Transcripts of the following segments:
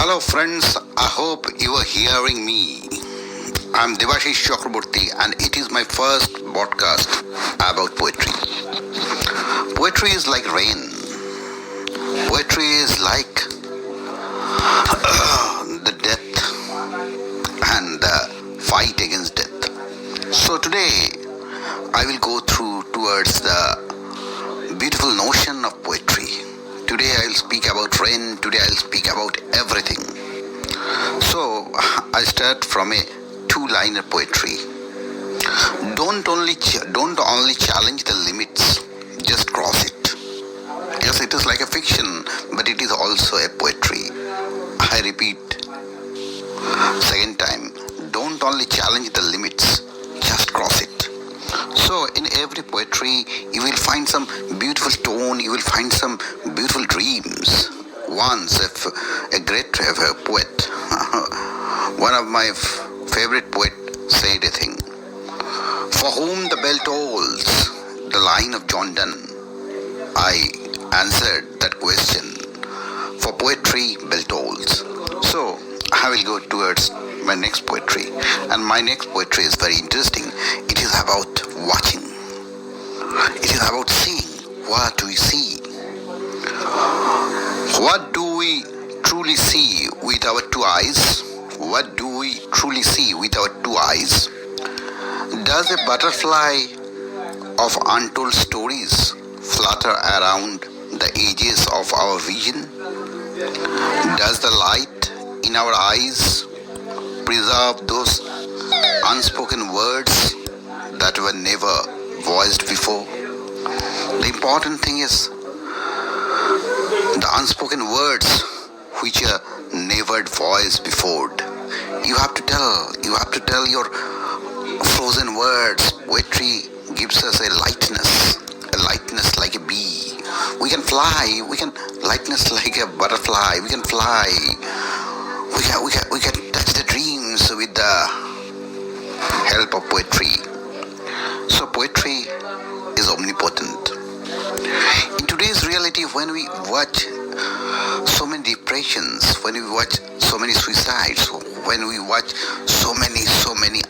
Hello friends, I hope you are hearing me. I'm Devashish Chakraborty and it is my first podcast about poetry. Poetry is like rain. Poetry is like the death and the fight against death. So today I will go towards the beautiful notion of poetry. Today I'll speak about rain, today I'll speak about everything. So I start from a two-liner poetry. Don't only challenge the limits, just cross it. Yes, it is like a fiction, but it is also a poetry. I repeat, second time, don't only challenge the limits, just cross it. So in every poetry, you will find some beautiful tone, you will find some beautiful dreams. Once a great poet, one of my favorite poet said a thing. For whom the bell tolls, the line of John Donne. I answered that question. For poetry, bell tolls. So I will go towards my next poetry. And my next poetry is very interesting. It is about watching. It is about seeing. What do we see? What do we truly see with our two eyes? What do we truly see with our two eyes? Does a butterfly of untold stories flutter around the edges of our vision? Does the light in our eyes preserve those unspoken words that were never voiced before? The important thing is the unspoken words which are never voiced before. You have to tell your frozen words. Poetry gives us a lightness like a bee. We can fly, lightness like a butterfly, we can fly. We can touch the dreams with the help of poetry. So poetry is omnipotent. In today's reality, when we watch so many depressions, when we watch so many suicides, when we watch so many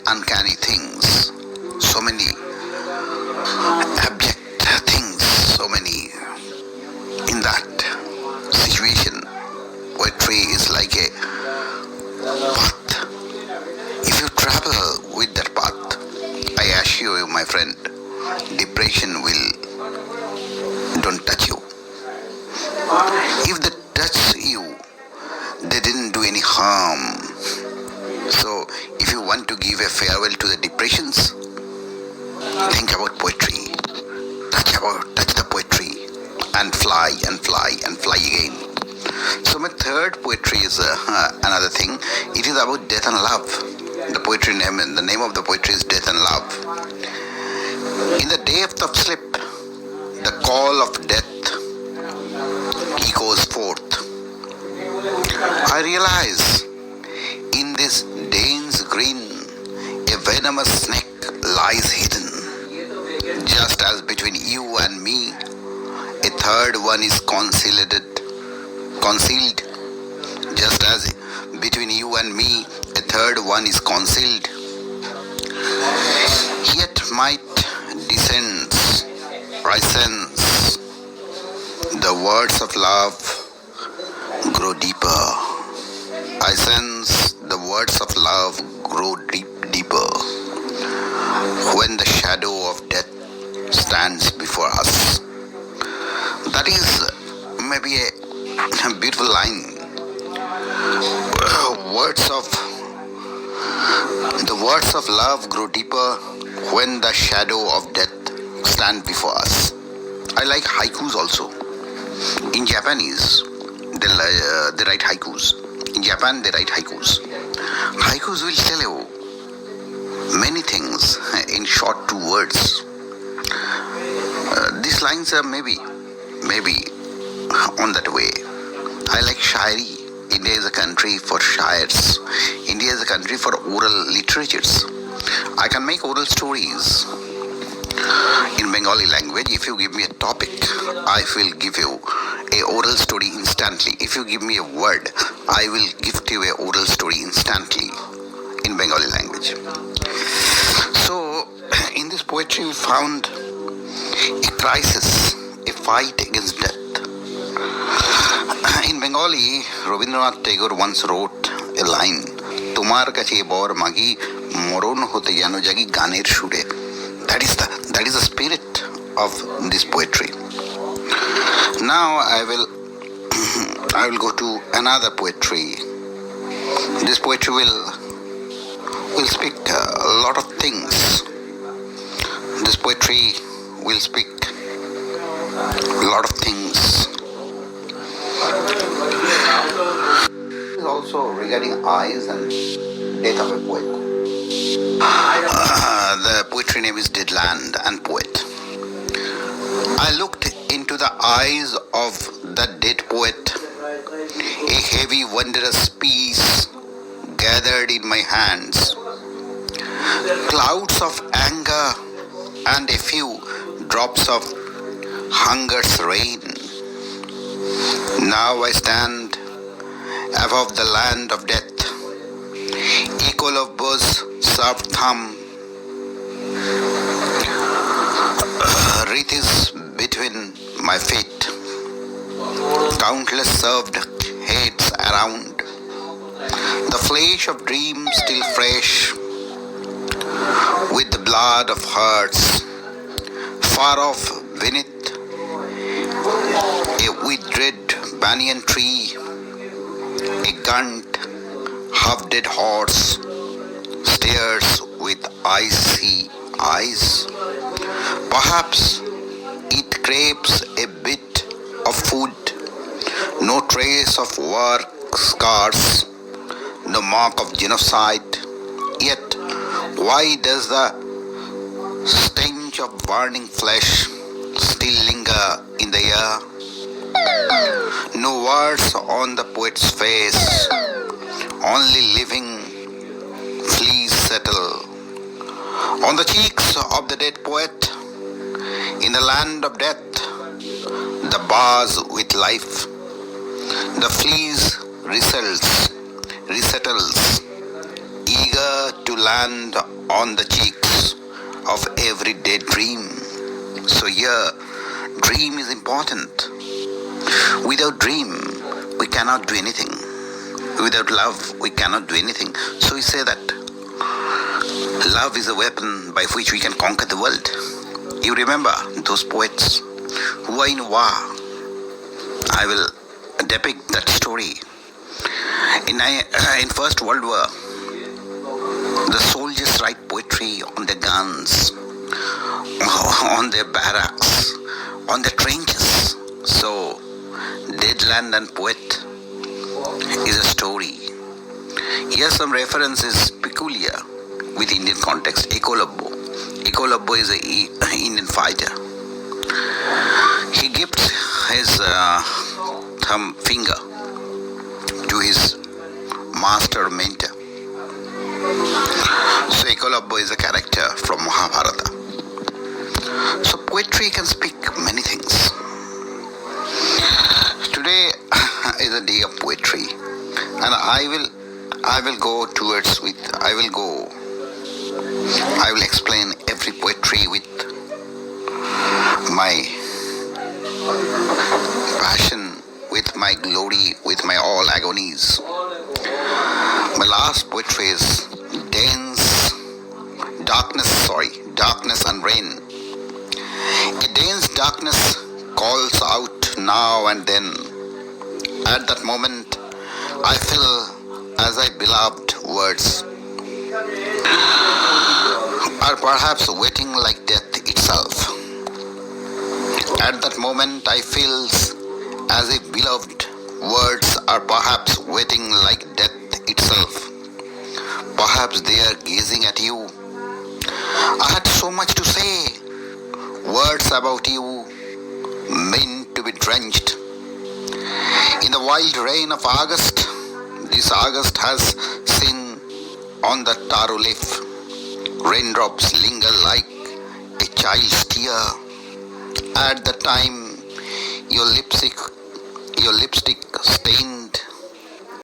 uncanny things, so many abject things, so many in that situation, poetry is like a path. If you travel with that path, I assure you, my friend, depression don't touch you. If they touch you, they didn't do any harm. So if you want to give a farewell to the depressions, think about poetry. Touch the poetry and fly again. So my third poetry is another thing. It is about death and love. The name of the poetry is Death and Love. In the depth of sleep, the call of death echoes forth. I realize in this dense green, a venomous snake lies hidden. Just as between you and me, a third one is concealed. Just as between you and me, a third one is concealed. Yet might descends, I sense the words of love grow deeper. I sense the words of love grow deeper when the shadow of death stands before us. That is maybe a beautiful line. The words of love grow deeper when the shadow of death stands before us. I like haikus also. In Japanese, they write haikus. In Japan, they write haikus. Haikus will tell you many things in short 2 words. These lines are maybe on that way. I like shairi. India is a country for shairs. India is a country for oral literatures. I can make oral stories. In Bengali language, if you give me a topic, I will give you a oral story instantly. If you give me a word, I will gift you a oral story instantly in Bengali language. So, in this poetry we found a crisis, a fight against death. In Bengali, Rabindranath Tagore once wrote a line, "Tomar kache bor magi moron hote jano jagi ganer shure." That is the spirit of this poetry. Now I will go to another poetry. This poetry will speak a lot of things. This poetry will speak a lot of things. It is also regarding eyes and death of a poet. The poetry name is Dead Land and Poet. I looked into the eyes of the dead poet. A heavy, wondrous peace gathered in my hands. Clouds of anger and a few drops of hunger's rain. Now I stand above the land of death. Echo of Buzz soft thumb. Wreath is between my feet. Countless served heads around. The flesh of dreams still fresh with the blood of hearts. Far off beneath a withered banyan tree, a gaunt, half-dead horse stares with icy eyes. Perhaps it craves a bit of food, no trace of war scars, no mark of genocide. Yet, why does the stench of burning flesh still linger in the air? No words on the poet's face, only living fleas settle on the cheeks of the dead poet. In the land of death, the bars with life, the fleas resettles, eager to land on the cheeks of every dead dream. So here, dream is important. Without dream, we cannot do anything. Without love, we cannot do anything. So we say that love is a weapon by which we can conquer the world. You remember those poets who are in war. I will depict that story. In First World War, the soldiers write poetry on their guns, on their barracks, on their trenches. So, Dead Land and Poet is a story. Here some reference is peculiar with Indian context. Ekolabbo. Ekolabbo is an Indian fighter. He gifts his thumb finger to his master mentor. So Ekolabbo is a character from Mahabharata. So poetry can speak many things. Today is a day of poetry, and I will explain every poetry with my passion, with my glory, with my all agonies. My last poetry is darkness and rain. A dense darkness calls out now and then. At that moment, I feel as I beloved words are perhaps waiting like death itself. At that moment, I feel as if beloved words are perhaps waiting like death itself. Perhaps they are gazing at you. I had so much to say. Words about you meant to be drenched in the wild rain of August. This August has seen on the taro leaf raindrops linger like a child's tear. At the time your lipstick